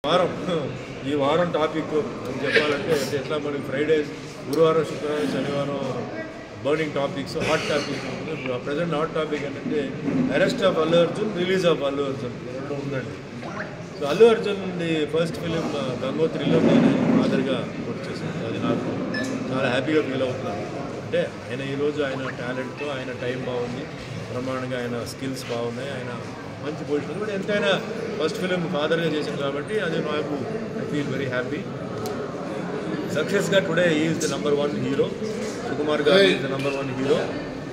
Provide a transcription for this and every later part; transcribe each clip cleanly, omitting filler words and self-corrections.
వారం ఈ వారం టాపిక్ అని చెప్పాలంటే ఎట్లా మనకి ఫ్రైడేస్ గురువారం శుక్రవారం శనివారం burning topics hot topics present hot topic ఏంటంటే arrest of Allu Arjun release of Allu Arjun రెండు ఉందండి. So Allu Arjun first film గంగోత్రిలో నేను ఫాదర్గా వచ్చేసాను. అది నాకు చాలా హ్యాపీగా ఫీల్ అవుతున్నాను. అంటే ఆయన ఈరోజు ఆయన టాలెంట్తో ఆయన టైం బాగుంది, బ్రహ్మాండంగా ఆయన స్కిల్స్ బాగున్నాయి, ఆయన మంచి పొజిషన్. బట్ ఎంతైనా ఫస్ట్ ఫిలిం ఫాదర్గా చేశాను కాబట్టి అది నాకు ఐ ఫీల్ వెరీ హ్యాపీ. సక్సెస్గా today is the number 1 hero. Sukumar garu is the number 1 hero.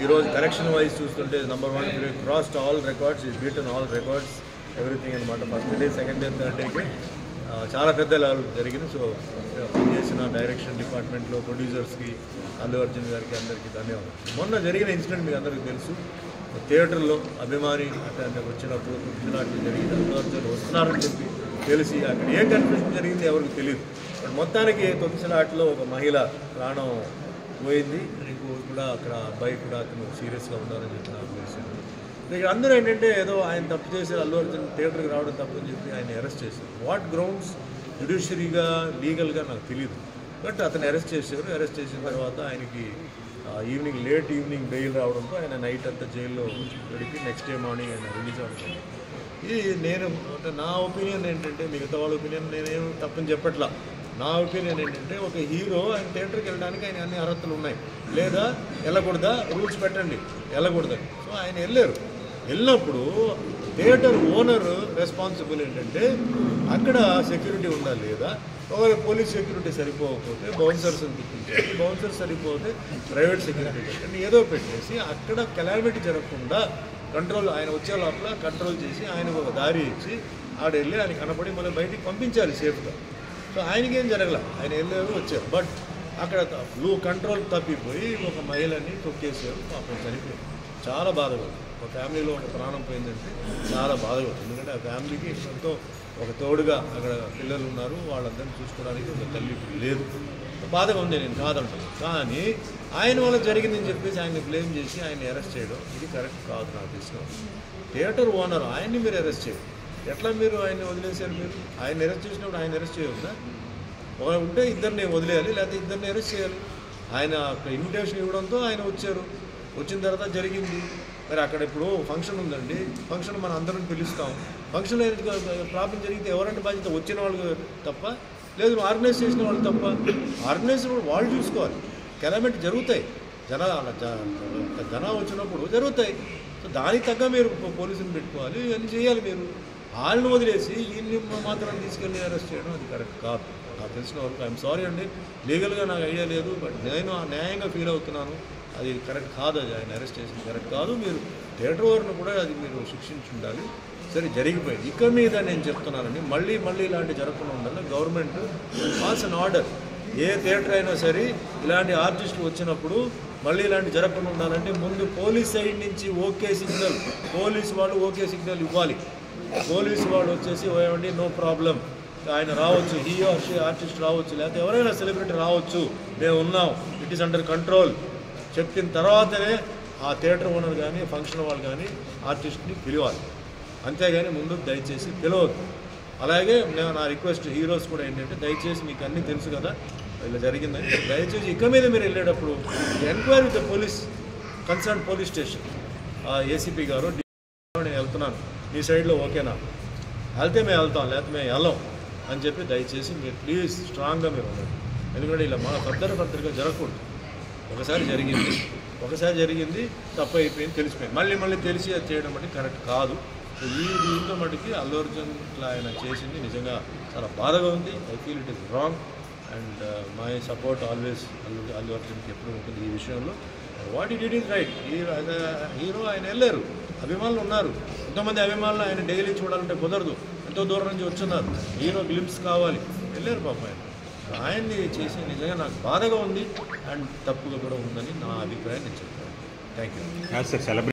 ఈరోజు కరెక్షన్ వైజ్ చూస్తుంటే number 1 hero crossed all records, is beaten all records, everything అనమాట. First day, second day, third డేకి చాలా పెద్ద లెవెల్ జరిగింది. So చేసిన direction డిపార్ట్మెంట్లో ప్రొడ్యూసర్స్కి, అల్లు అర్జున్ గారికి అందరికీ ధన్యవాదాలు. మొన్న జరిగిన ఇన్సిడెంట్ మీకు అందరికీ తెలుసు. థియేటర్లో అభిమాని అంటే వచ్చినప్పుడు అట్లా జరిగింది. అల్లు అర్జున్ వస్తున్నారని చెప్పి తెలిసి అక్కడ ఏ కన్ఫ్యూజన్ జరిగింది ఎవరికి తెలియదు. బట్ మొత్తానికి తొక్కిసలాటలో ఒక మహిళ ప్రాణం పోయింది. నీకు కూడా అక్కడ అబ్బాయి కూడా అతను సీరియస్గా ఉన్నారని చెప్పి నాకు తెలిసింది. ఇక్కడ అందరూ ఏంటంటే ఏదో ఆయన తప్పు చేశారు, అల్లు అర్జున్ థియేటర్కి రావడం తప్పు అని చెప్పి ఆయన అరెస్ట్ చేశారు. వాట్ గ్రౌండ్స్ జ్యుడిషియరీగా లీగల్గా నాకు తెలియదు. బట్ అతను అరెస్ట్ చేశారు. అరెస్ట్ చేసిన తర్వాత ఆయనకి లేట్ ఈవినింగ్ బెయిల్ రావడంతో ఆయన నైట్ అంతా జైల్లో గడిపి నెక్స్ట్ డే మార్నింగ్ ఆయన రిలీజ్ అవుతుంది. ఇది నేను అంటే నా ఒపీనియన్ ఏంటంటే, మిగతా వాళ్ళ ఒపీనియన్ నేనేం తప్పని చెప్పట్లా. నా ఒపీనియన్ ఏంటంటే, ఒక హీరో ఆయన థియేటర్కి వెళ్ళడానికి ఆయన అన్ని అర్హతలు ఉన్నాయి. లేదా వెళ్ళకూడదా, రూల్స్ పెట్టండి, వెళ్ళకూడదని. సో ఆయన వెళ్ళినప్పుడు థియేటర్ ఓనర్ రెస్పాన్సిబుల్ ఏంటంటే అక్కడ సెక్యూరిటీ ఉండాలి. లేదా ఒకవేళ పోలీస్ సెక్యూరిటీ సరిపోకపోతే బౌన్సర్స్ తెప్పించాలి. బౌన్సర్స్ సరిపోతే ప్రైవేట్ సెక్యూరిటీ పెట్టండి, ఏదో పెట్టేసి అక్కడ కెలామిటీ జరగకుండా కంట్రోల్, ఆయన వచ్చే లోపల కంట్రోల్ చేసి ఆయనకు ఒక దారి ఇచ్చి ఆడ వెళ్ళి ఆయన కనపడి మళ్ళీ బయటికి పంపించాలి సేఫ్గా. సో ఆయనకేం జరగల, ఆయన వెళ్ళారు వచ్చారు. బట్ అక్కడ కంట్రోల్ తప్పిపోయి ఒక మహిళని తొక్కేసారు, పాపం చనిపోయింది. చాలా బాధగా ఉంది. ఒక ఫ్యామిలీలో ఒక ప్రాణం పోయిందంటే చాలా బాధగా ఉంది. ఎందుకంటే ఆ ఫ్యామిలీకి ఎంతో ఒక తోడుగా అక్కడ పిల్లలు ఉన్నారు, వాళ్ళందరినీ చూసుకోవడానికి ఒక తల్లి లేదు. బాధగా ఉంది, నేను కాదంటాను. కానీ ఆయన వల్ల జరిగిందని చెప్పేసి ఆయన్ని బ్లేమ్ చేసి ఆయన్ని అరెస్ట్ చేయడం ఇది కరెక్ట్ కాదు నాకు తెలిసిన. థియేటర్ ఓనర్ ఆయన్ని మీరు అరెస్ట్ చేయరు. ఎట్లా మీరు ఆయన్ని వదిలేశారు? మీరు ఆయన అరెస్ట్ చేసినప్పుడు ఆయన అరెస్ట్ చేయవద్దా? ఉంటే ఇద్దరిని వదిలేయాలి, లేకపోతే ఇద్దరిని అరెస్ట్ చేయాలి. ఆయన ఇన్విటేషన్ ఇవ్వడంతో ఆయన వచ్చారు. వచ్చిన తర్వాత జరిగింది. మరి అక్కడ ఇప్పుడు ఫంక్షన్ ఉందండి, ఫంక్షన్ మనం అందరం పిలుస్తాం. ఫంక్షన్లో ప్రాబ్లం జరిగితే ఎవరంటే బాధ్యత? వచ్చిన వాళ్ళు తప్ప, లేదు ఆర్గనైజ్ చేసిన వాళ్ళు తప్ప? ఆర్గనైజ్ వాళ్ళు చూసుకోవాలి. కెలామిటీ జరుగుతాయి, జనం వచ్చినప్పుడు జరుగుతాయి. సో దానికి తగ్గ మీరు పోలీసుని పెట్టుకోవాలి, ఇవన్నీ చేయాలి. మీరు వాళ్ళని వదిలేసి వీళ్ళని మాత్రం తీసుకెళ్ళి అరెస్ట్ చేయడం అది కరెక్ట్ కాదు. నాకు తెలిసిన వరకు ఐఎమ్ సారీ అండి, లీగల్గా నాకు ఐడియా లేదు. బట్ నేను న్యాయంగా ఫీల్ అవుతున్నాను. అది కరెక్ట్ కాదు, అది ఆయన అరెస్ట్ చేసింది కరెక్ట్ కాదు. మీరు థియేటర్ వారిని కూడా అది మీరు శిక్షించి ఉండాలి. సరే జరిగిపోయింది. ఇక మీద నేను చెప్తున్నానండి, మళ్ళీ ఇలాంటి జరగకుండా ఉండాలి. Government pass an order. A theatre అయినా సరే ఇలాంటి ఆర్టిస్టులు వచ్చినప్పుడు మళ్ళీ ఇలాంటి జరగకుండా ఉండాలంటే ముందు పోలీస్ సైడ్ నుంచి ఓకే సిగ్నల్, పోలీసు వాళ్ళు ఓకే సిగ్నల్ ఇవ్వాలి. పోలీసు వాళ్ళు వచ్చేసి ఏమండి నో ప్రాబ్లం, ఆయన రావచ్చు, హీ ఆర్ షీ ఆర్టిస్ట్ రావచ్చు, లేకపోతే ఎవరైనా సెలబ్రిటీ రావచ్చు, మేము ఉన్నాం, ఇట్ ఈస్ అండర్ కంట్రోల్ చెప్పిన తర్వాతనే ఆ థియేటర్ ఓనర్ కానీ ఫంక్షన్ వాళ్ళు కానీ ఆర్టిస్ట్ని పిలవాలి. అంతేగాని ముందు దయచేసి పిలవద్దు. అలాగే నా రిక్వెస్ట్ హీరోస్ కూడా ఏంటంటే, దయచేసి మీకు అన్నీ తెలుసు కదా ఇలా జరిగిందని, దయచేసి ఇక మీద మీరు వెళ్ళేటప్పుడు enquiry with the police, concern police station, ACP గారు నేను వెళ్తున్నాను, మీ సైడ్లో ఓకేనా, వెళ్తే మేము వెళ్తాం, లేకపోతే మేము వెళ్ళాం అని చెప్పి దయచేసి మీరు ప్లీజ్ స్ట్రాంగ్గా మీరు ఉండండి. ఎందుకంటే ఇలా మన ఫర్దర్గా జరగకూడదు. ఒకసారి జరిగింది తప్పు అయిపోయింది, తెలిసిపోయింది, మళ్ళీ తెలిసి అది చేయడం అంటే కరెక్ట్ కాదు. సో దీంతో మటుకి అల్లు అర్జున్ ఇట్లా ఆయన చేసింది నిజంగా చాలా బాధగా ఉంది. I feel it is wrong and my support always Allu అర్జున్కి ఎప్పుడు ఉంటుంది ఈ విషయంలో. What it is right. Hero ఆయన వెళ్ళారు, అభిమానులు ఉన్నారు, ఎంతోమంది అభిమానులు ఆయన డైలీ చూడాలంటే కుదరదు, ఎంతో దూరం నుంచి వచ్చున్నారు, హీరో గ్లింప్స్ కావాలి, వెళ్ళారు పాప ఆయన్ని చేసి నిజంగా నాకు బాధగా ఉంది అండ్ తప్పుగా కూడా ఉందని నా అభిప్రాయం నేను చెప్తాను. Thank you.